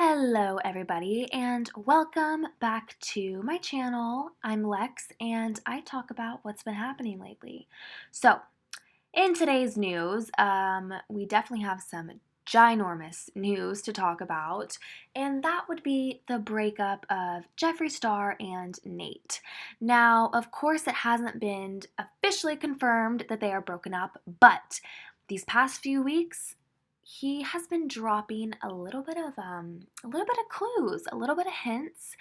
Hello everybody and welcome back to my channel. I'm Lex and I talk about what's been happening lately. So in today's news, we definitely have some ginormous news to talk about, and that would be the breakup of Jeffree Star and Nate. Now, of course, it hasn't been officially confirmed that they are broken up, but these past few weeks, he has been dropping a little bit of clues, a little bit of hints,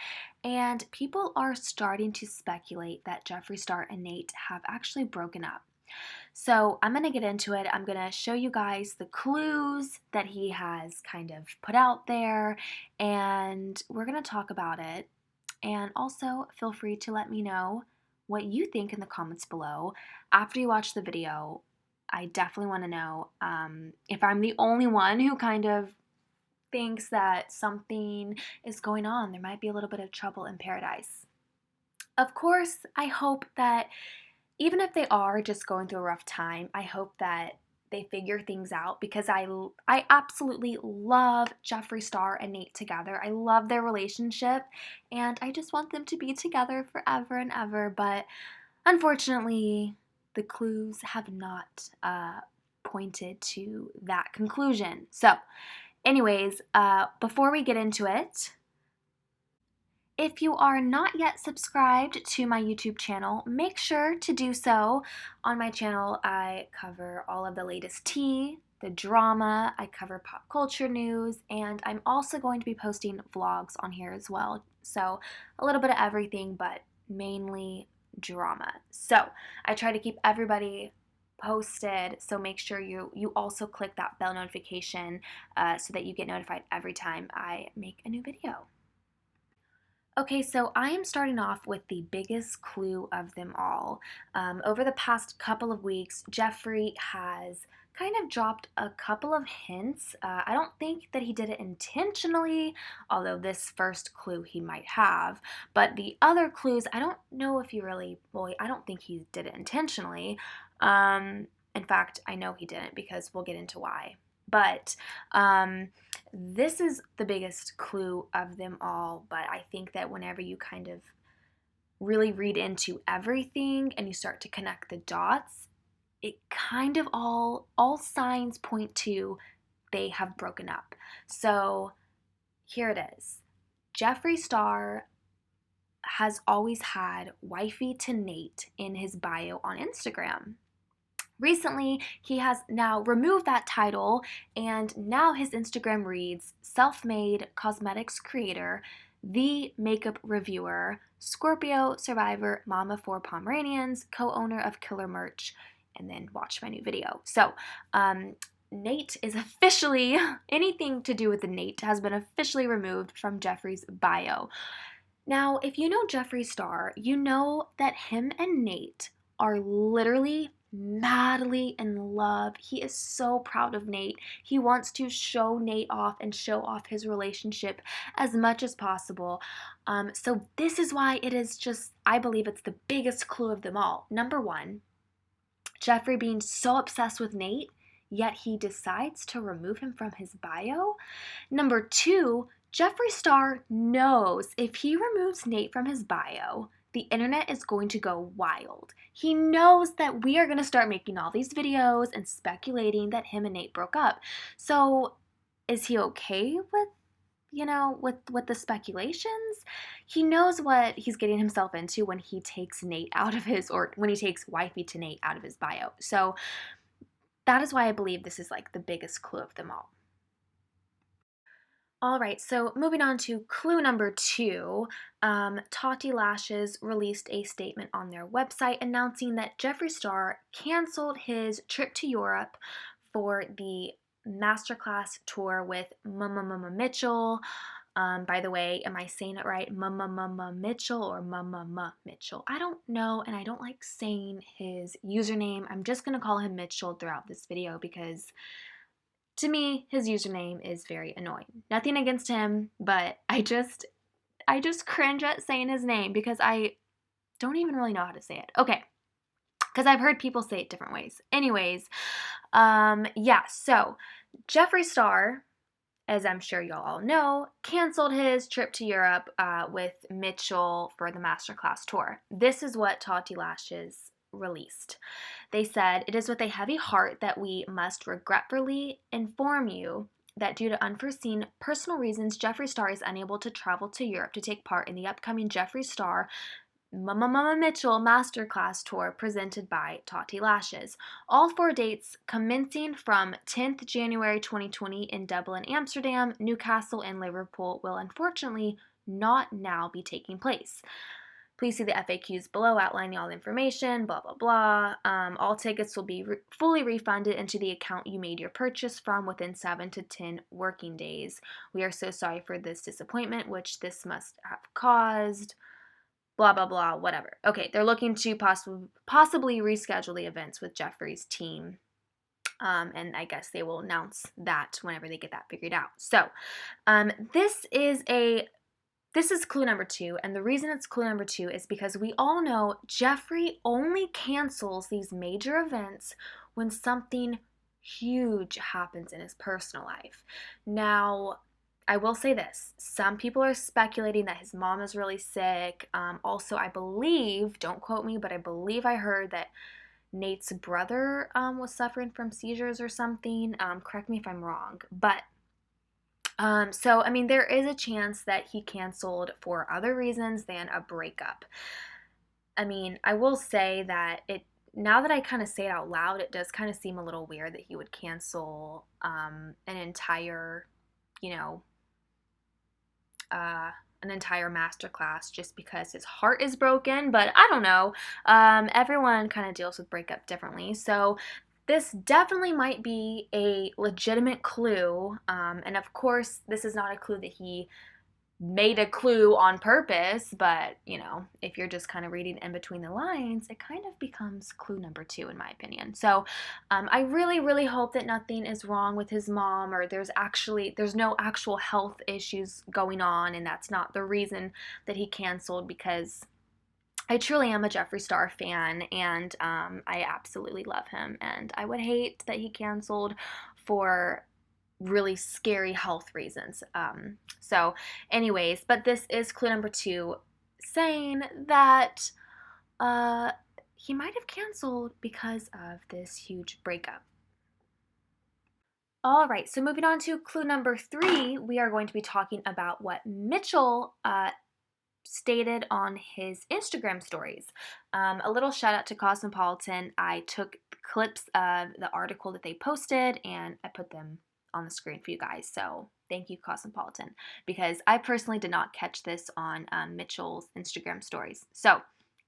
and people are starting to speculate that Jeffree Star and Nate have actually broken up. So I'm going to get into it. I'm going to show you guys the clues that he has kind of put out there, and we're going to talk about it. And also, feel free to let me know what you think in the comments below. After you watch the video, I definitely want to know if I'm the only one who kind of thinks that something is going on. There might be a little bit of trouble in paradise. Of course, I hope that even if they are just going through a rough time, I hope that they figure things out because I absolutely love Jeffree Star and Nate together. I love their relationship and I just want them to be together forever and ever. But unfortunately, the clues have not pointed to that conclusion. So, anyways, before we get into it, if you are not yet subscribed to my YouTube channel, make sure to do so. On my channel, I cover all of the latest tea, the drama, I cover pop culture news, and I'm also going to be posting vlogs on here as well. So a little bit of everything, but mainly drama. So I try to keep everybody posted, so make sure you also click that bell notification so that you get notified every time I make a new video. Okay, so I am starting off with the biggest clue of them all. Over the past couple of weeks, Jeffree has kind of dropped a couple of hints. I don't think that he did it intentionally, although this first clue he might have. But the other clues, I don't know if he really, well, I don't think he did it intentionally. In fact, I know he didn't because we'll get into why. But this is the biggest clue of them all, but I think that whenever you kind of really read into everything and you start to connect the dots, it kind of all signs point to they have broken up. So here it is. Jeffree Star has always had wifey to Nate in his bio on Instagram. Recently, he has now removed that title, and now his Instagram reads self-made cosmetics creator, the makeup reviewer, Scorpio survivor, mama of 4 Pomeranians, co-owner of Killer Merch, and then watch my new video. So, Nate is officially, anything to do with the Nate has been officially removed from Jeffree's bio. Now, if you know Jeffree Star, you know that him and Nate are literally madly in love. He is so proud of Nate. He wants to show Nate off and show off his relationship as much as possible. So this is why it is just, I believe it's the biggest clue of them all. Number one, Jeffree being so obsessed with Nate, yet he decides to remove him from his bio. Number two, Jeffree Star knows if he removes Nate from his bio, the internet is going to go wild. He knows that we are going to start making all these videos and speculating that him and Nate broke up. So is he okay with, with the speculations? He knows what he's getting himself into when he takes Nate out of his, or when he takes wifey to Nate out of his bio. So that is why I believe this is like the biggest clue of them all. All right, so moving on to clue number two, Tati Lashes released a statement on their website announcing that Jeffree Star canceled his trip to Europe for the masterclass tour with Mmmmitchell. By the way, am I saying it right? Mmmmitchell or Mmmmitchell? I don't know, and I don't like saying his username. I'm just going to call him Mitchell throughout this video because to me, his username is very annoying. Nothing against him, but I just cringe at saying his name because I don't even really know how to say it. Okay, because I've heard people say it different ways. Anyways, yeah, so Jeffree Star as I'm sure y'all all know, canceled his trip to Europe with Mmmmitchell for the masterclass tour. This is what Tati Lashes released. They said, "It is with a heavy heart that we must regretfully inform you that due to unforeseen personal reasons, Jeffree Star is unable to travel to Europe to take part in the upcoming Jeffree Star Mmmmitchell Masterclass Tour presented by Tati Lashes. All 4 dates commencing from 10th January 2020 in Dublin, Amsterdam, Newcastle, and Liverpool will unfortunately not now be taking place. Please see the FAQs below outlining all the information, blah, blah, blah. All tickets will be fully refunded into the account you made your purchase from within 7 to 10 working days. We are so sorry for this disappointment, which this must have caused." Blah, blah, blah, whatever. Okay, they're looking to possibly reschedule the events with Jeffree's team. And I guess they will announce that whenever they get that figured out. So, this is clue number 2, and the reason it's clue number 2 is because we all know Jeffree only cancels these major events when something huge happens in his personal life. Now, I will say this. Some people are speculating that his mom is really sick. Also, I believe, don't quote me, but I believe I heard that Nate's brother was suffering from seizures or something. Correct me if I'm wrong. But, so, I mean, there is a chance that he canceled for other reasons than a breakup. I mean, I will say that now that I kind of say it out loud, it does kind of seem a little weird that he would cancel an entire, you know, an entire masterclass just because his heart is broken, but I don't know. Everyone kind of deals with breakup differently, so this definitely might be a legitimate clue, and of course, this is not a clue that he made a clue on purpose, but you know, if you're just kind of reading in between the lines, it kind of becomes clue number 2 in my opinion. So I really hope that nothing is wrong with his mom, or there's no actual health issues going on, and that's not the reason that he canceled, because I truly am a Jeffree Star fan, and I absolutely love him, and I would hate that he canceled for really scary health reasons. So anyways, but this is clue number 2, saying that he might have canceled because of this huge breakup. All right, so moving on to clue number 3, we are going to be talking about what Mmmmitchell stated on his Instagram stories. A little shout out to Cosmopolitan. I took clips of the article that they posted and I put them on the screen for you guys. So thank you, Cosmopolitan, because I personally did not catch this on Mitchell's Instagram stories. So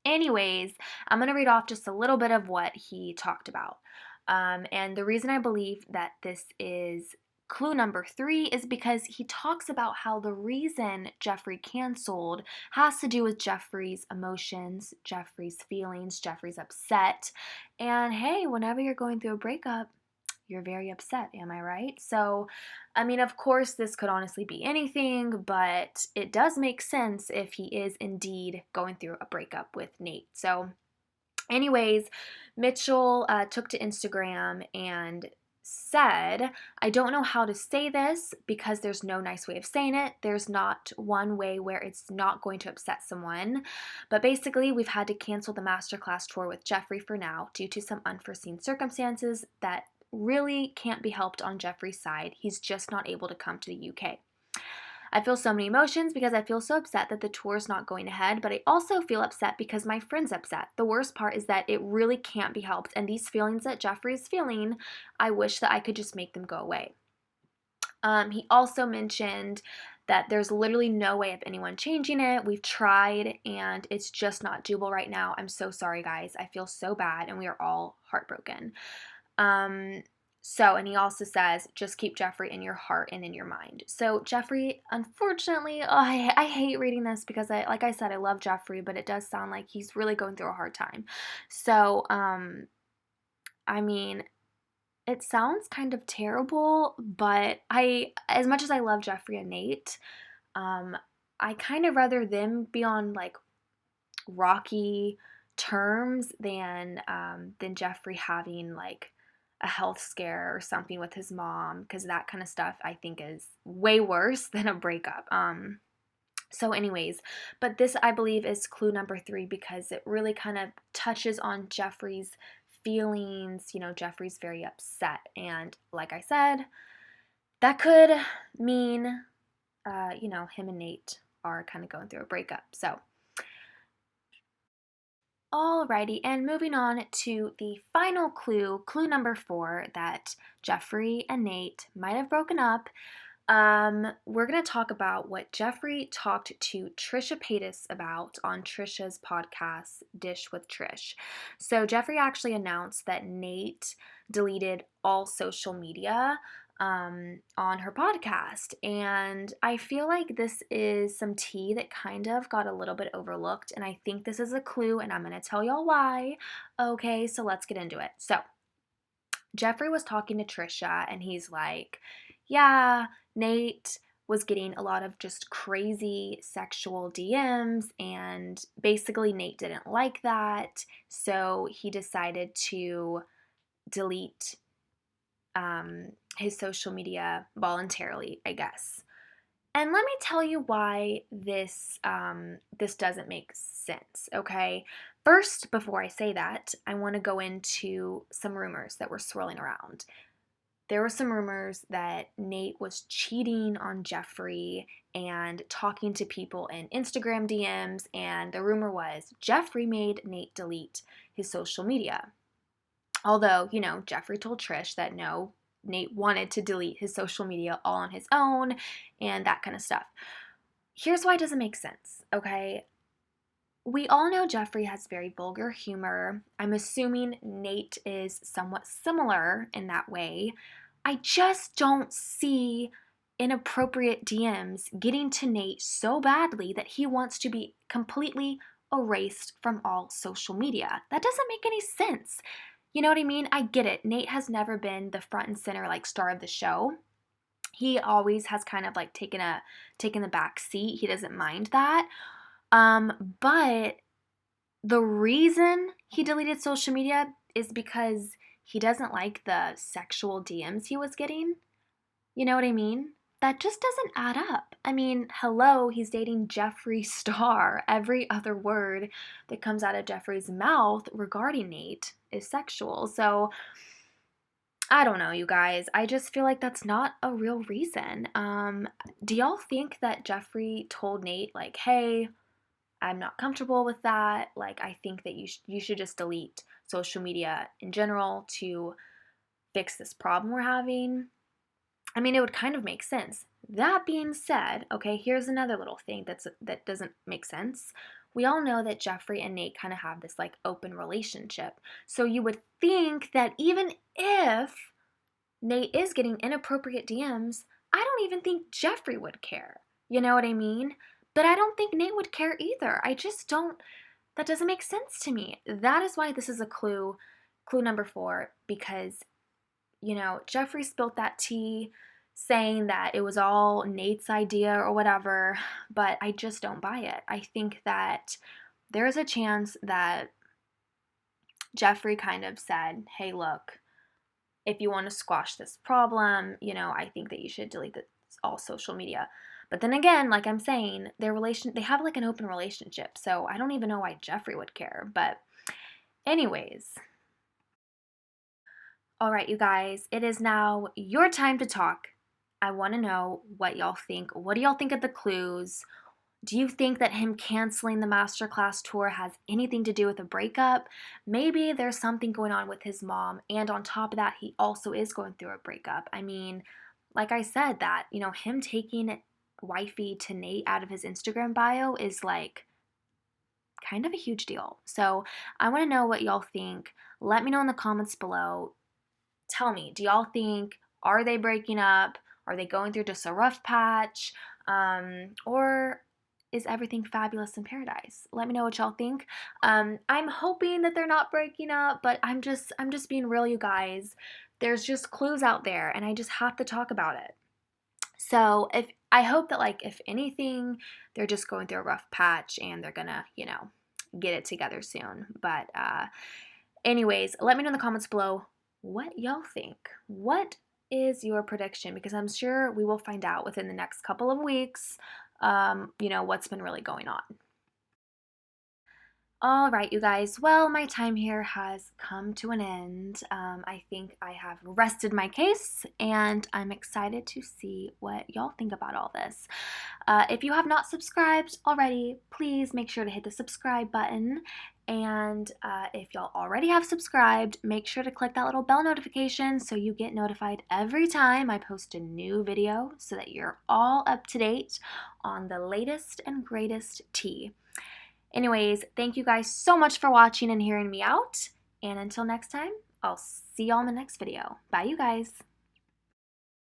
anyways, I'm going to read off just a little bit of what he talked about. And the reason I believe that this is clue number 3 is because he talks about how the reason Jeffree canceled has to do with Jeffree's emotions, Jeffree's feelings, Jeffree's upset. And hey, whenever you're going through a breakup, you're very upset, am I right? So, I mean, of course, this could honestly be anything, but it does make sense if he is indeed going through a breakup with Nate. So, anyways, Mmmmitchell took to Instagram and said, "I don't know how to say this because there's no nice way of saying it. There's not one way where it's not going to upset someone. But basically, we've had to cancel the masterclass tour with Jeffree for now due to some unforeseen circumstances that really can't be helped on Jeffree's side. He's just not able to come to the UK. I feel so many emotions because I feel so upset that the tour's not going ahead, but I also feel upset because my friend's upset. The worst part is that it really can't be helped, and these feelings that Jeffree is feeling, I wish that I could just make them go away." He also mentioned that there's literally no way of anyone changing it. We've tried, and it's just not doable right now. I'm so sorry, guys. I feel so bad, and we are all heartbroken. And he also says, just keep Jeffree in your heart and in your mind. So Jeffree, unfortunately, I hate reading this because like I said, I love Jeffree, but it does sound like he's really going through a hard time. So, I mean, it sounds kind of terrible, but as much as I love Jeffree and Nate, I kind of rather them be on like rocky terms than Jeffree having like a health scare or something with his mom, because that kind of stuff I think is way worse than a breakup. So anyways, but this I believe is clue number 3 because it really kind of touches on Jeffree's feelings. Jeffree's very upset, and like I said, that could mean, him and Nate are kind of going through a breakup. So alrighty, and moving on to the final clue, clue number 4, that Jeffree and Nate might have broken up. We're going to talk about what Jeffree talked to Trisha Paytas about on Trisha's podcast, Dish with Trish. So Jeffree actually announced that Nate deleted all social media on her podcast. And I feel like this is some tea that kind of got a little bit overlooked. And I think this is a clue, and I'm going to tell y'all why. Okay, so let's get into it. So Jeffree was talking to Trisha, and he's like, yeah, Nate was getting a lot of just crazy sexual DMs, and basically Nate didn't like that, so he decided to delete his social media voluntarily, I guess. And let me tell you why this doesn't make sense, okay? First, before I say that, I want to go into some rumors that were swirling around. There were some rumors that Nate was cheating on Jeffree and talking to people in Instagram DMs, and the rumor was Jeffree made Nate delete his social media. Although, Jeffree told Trish that no, Nate wanted to delete his social media all on his own and that kind of stuff. Here's why it doesn't make sense, okay? We all know Jeffree has very vulgar humor. I'm assuming Nate is somewhat similar in that way. I just don't see inappropriate DMs getting to Nate so badly that he wants to be completely erased from all social media. That doesn't make any sense. You know what I mean? I get it. Nate has never been the front and center star of the show. He always has kind of taken the back seat. He doesn't mind that. But the reason he deleted social media is because he doesn't like the sexual DMs he was getting. You know what I mean? That just doesn't add up. I mean, hello, he's dating Jeffree Star. Every other word that comes out of Jeffree's mouth regarding Nate is sexual. So, I don't know, you guys. I just feel like that's not a real reason. Do y'all think that Jeffree told Nate, hey, I'm not comfortable with that. I think that you should just delete social media in general to fix this problem we're having? I mean, it would kind of make sense. That being said, okay, here's another little thing that doesn't make sense. We all know that Jeffree and Nate kind of have this open relationship. So you would think that even if Nate is getting inappropriate DMs, I don't even think Jeffree would care. You know what I mean? But I don't think Nate would care either. I just don't, that doesn't make sense to me. That is why this is a clue number 4, because, Jeffree spilled that tea saying that it was all Nate's idea or whatever, but I just don't buy it. I think that there is a chance that Jeffree kind of said, hey, look, if you want to squash this problem, I think that you should delete all social media. But then again, like I'm saying, they have an open relationship, so I don't even know why Jeffree would care. But anyways, all right, you guys, it is now your time to talk. I want to know what y'all think. What do y'all think of the clues? Do you think that him canceling the masterclass tour has anything to do with a breakup? Maybe there's something going on with his mom, and on top of that, he also is going through a breakup. I mean, like I said, that, him taking wifey to Nate out of his Instagram bio is kind of a huge deal. So I want to know what y'all think. Let me know in the comments below. Tell me, do y'all think, are they breaking up? Are they going through just a rough patch? Or is everything fabulous in paradise? Let me know what y'all think. I'm hoping that they're not breaking up, but I'm just being real, you guys. There's just clues out there, and I just have to talk about it. So I hope that if anything, they're just going through a rough patch and they're gonna, get it together soon. But anyways, let me know in the comments below what y'all think. What is your prediction? Because I'm sure we will find out within the next couple of weeks, what's been really going on. All right, you guys. Well, my time here has come to an end. I think I have rested my case, and I'm excited to see what y'all think about all this. If you have not subscribed already, please make sure to hit the subscribe button. And if y'all already have subscribed, make sure to click that little bell notification so you get notified every time I post a new video so that you're all up to date on the latest and greatest tea. Anyways, thank you guys so much for watching and hearing me out. And until next time, I'll see y'all in the next video. Bye, you guys.